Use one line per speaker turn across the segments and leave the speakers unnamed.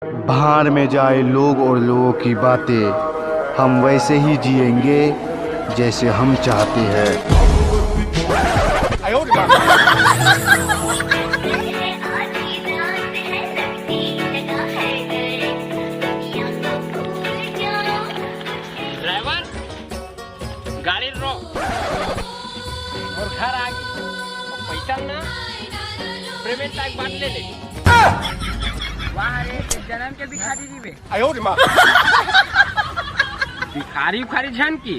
भाड़ में जाए लोग और लोगों की बातें, हम वैसे ही जिएंगे जैसे हम चाहते हैं।
ड्राइवर गाड़ी रोक और घर आ गई। पैसा ना पेमेंट तक बांट ले। वाह रे जन्म के भिखारी जी बे। भिखारी उखारी झन की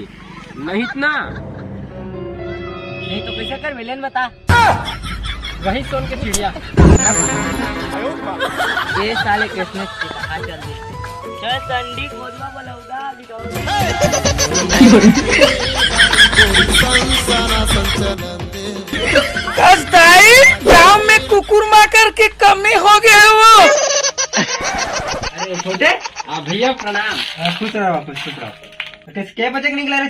नहीं इतना नहीं तो कैसे कर मिलन बता। वही सोन के चिड़िया ये साले किस्मत से कहाँ चल रही है। संडी खोजवा बलौदा
गाँव में कुकुर माकर की कमी हो गए वो।
अरे छोटे भैया प्रणाम। खुश रहो वापस खुश रहो। क्या बजे के निकले रहे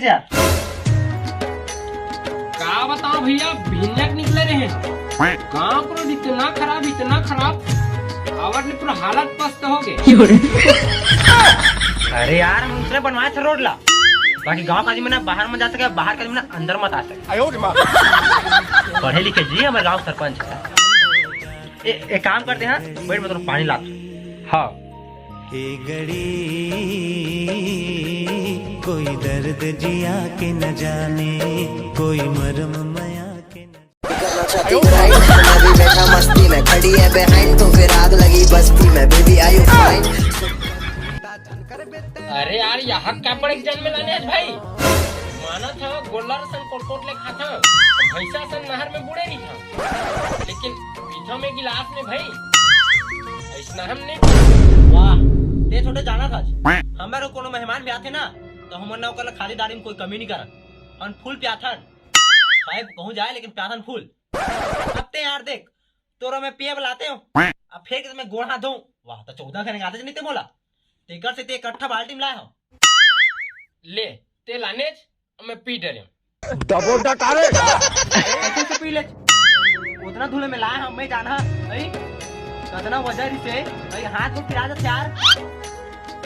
का बताओ भैया भिन्नक निकले रहे। गाँव को इतना खराब आवाज ने पूरा हालत पस्त हो गए। अरे यार हम दूसरे बनवाए थे रोड ला। बाकी गांव का आदमी ना बाहर में जा सके, बाहर का आदमी ना अंदर मत आ सके। पढ़े लिखे जी हमारे गांव सरपंच है। एक काम करते हैं बैठ में पानी ला। हाँ
कोई दर्द जिया के न जाने, कोई मरम मया के बैठा मस्ती में खड़ी है बिहाइंड, तो फिर आग लगी बस्ती में बेबी आई यू फाइन।
अरे यार यहाँ क्या बड़े जन्म लाने आज भाई। माना था गोला रसन कोट ले खा था, भैंसा सन नहर में बुड़े नहीं था, लेकिन पीठों में गिलास में भाई ऐसा हमने। वाह ते छोटे जाना था हमारे कोनो मेहमान भी आते ना तो हम ना ओकर खाली दारी में कोई कमी नहीं करन। और फूल प्याथन भाई पहुंच जाए लेकिन प्याथन फूल। अब ते यार देख तोरा मैं पिए बुलाते हो अब फेंक मैं गोड़ हाथ धोऊं। वाह तो 14 करने आते नहीं ते बोला तेकर से ते इकट्ठा बाल्टी में लाया हो ले ते लाने मैं पी डरे
डबल डकारे
कैसे से पी ले उतना धुले में लाया हम मैं जाना भाई कतना वजह से भाई हाथ को फिरा दे यार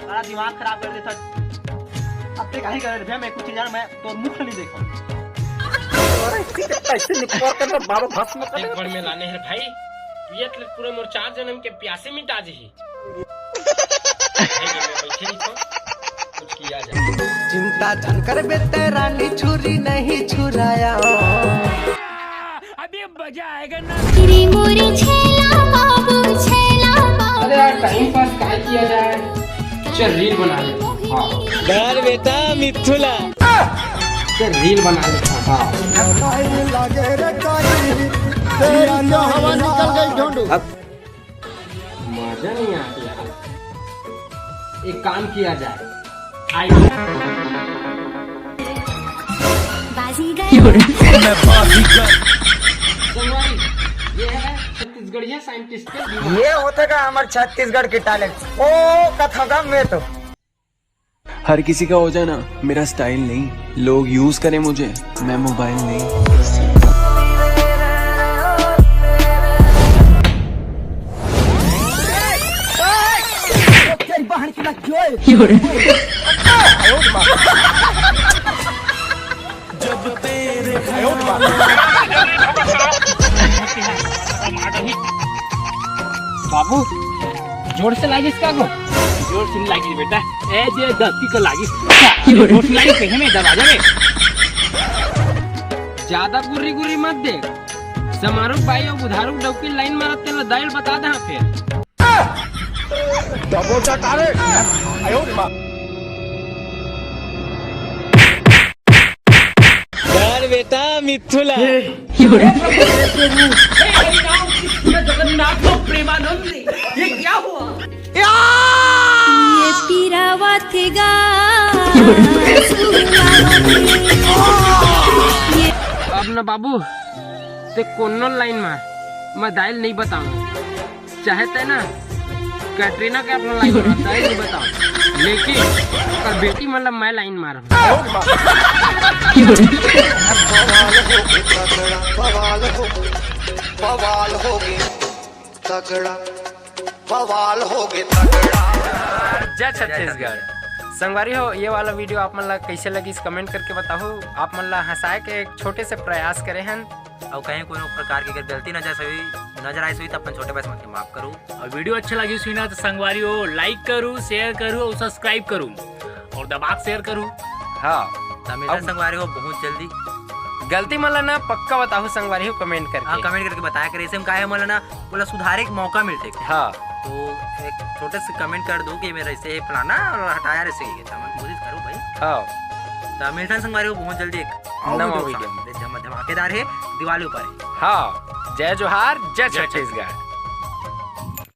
सारा दिमाग खराब कर देता। अब ते काहे कर भैया मैं कुछ जान मैं तो मुख नहीं देखा।
ऐसे निकोर कर बाबा भस्म कर
एक बार में लाने हैं भाई ये पूरे मोर 4 जन्म के प्यासे मिटा जी। कुछ किया जाए
चिंता जानकर बेटे रानी छुरी नहीं छुराया।
अभी मजा आएगा ना। अरे यार टाइम पास क्या किया जाए, चल रील बना ले। हाँ
डर बेटा मिथुला
चल रील बना ले। हाँ मजा नहीं आती यार। एक काम किया जाए आई ये है छत्तीसगढ़िया साइंटिस्ट के
ये होते का हमारे छत्तीसगढ़ के टैलेंट ओ कथा में तो
हर किसी का हो जाए ना, मेरा स्टाइल नहीं। लोग यूज करें मुझे, मैं मोबाइल नहीं।
बाबू जोर से लागी इसका को जोर से लागी बेटा ए जे धरती को लागी जोर से लागी कहीं में दरवाजा में ज्यादा गुर्री मत दे। समारोह भाई और बुधारू डबकी लाइन मारत तेरा दाइल बता दे फिर
डबल डकारे
डर बेटा मिथुला
जगन्नाथ प्रेमानंद ये क्या हुआ।
ये पीरावा थे गा
अब ना बाबू ते कोनो लाइन मार मैं दाइल नहीं बताऊं। चाहते ना कैटरीना के अपना लाइन मार दाइल नहीं बताऊं, लेकिन अगर बेटी मतलब मैं लाइन मारूं।
बवाल होगी तगड़ा बवाल होगी तगड़ा।
जय छत्तीसगढ़। संगवारी हो, ये वाला वीडियो आप मन ला कैसे लगी कमेंट करके बताओ। आप मन ला हंसाए के एक छोटे से प्रयास करे हैं
और कहीं कोई प्रकार की अगर गलती नजर आई हुई तो अपन छोटे भाई समझ के माफ करूँ।
और वीडियो अच्छा लगी सुई ना तो संगवारी हो लाइक करूँ, शेयर करूँ और सब्सक्राइब करूँ और दबाक शेयर करूँ।
हाँ
तमिल संगवारी हो बहुत जल्दी
गलती मन ला ना पक्का बताओ संगवारी हो कमेंट करके।
हाँ कमेंट करके बताया करे, ऐसे में काहे मन ना बोला सुधारे का मौका मिलते।
हाँ
तो एक छोटे से कमेंट कर दो कि मेरा ऐसे फलाना और हटाया ऐसे ही कोशिश करो भाई।
हाँ
तो मिल्टन संगवारी हो बहुत जल्दी एक
नवा वीडियो
धमाकेदार है, दिवाली ऊपर है।
हाँ जय जोहार, जय छत्तीसगढ़।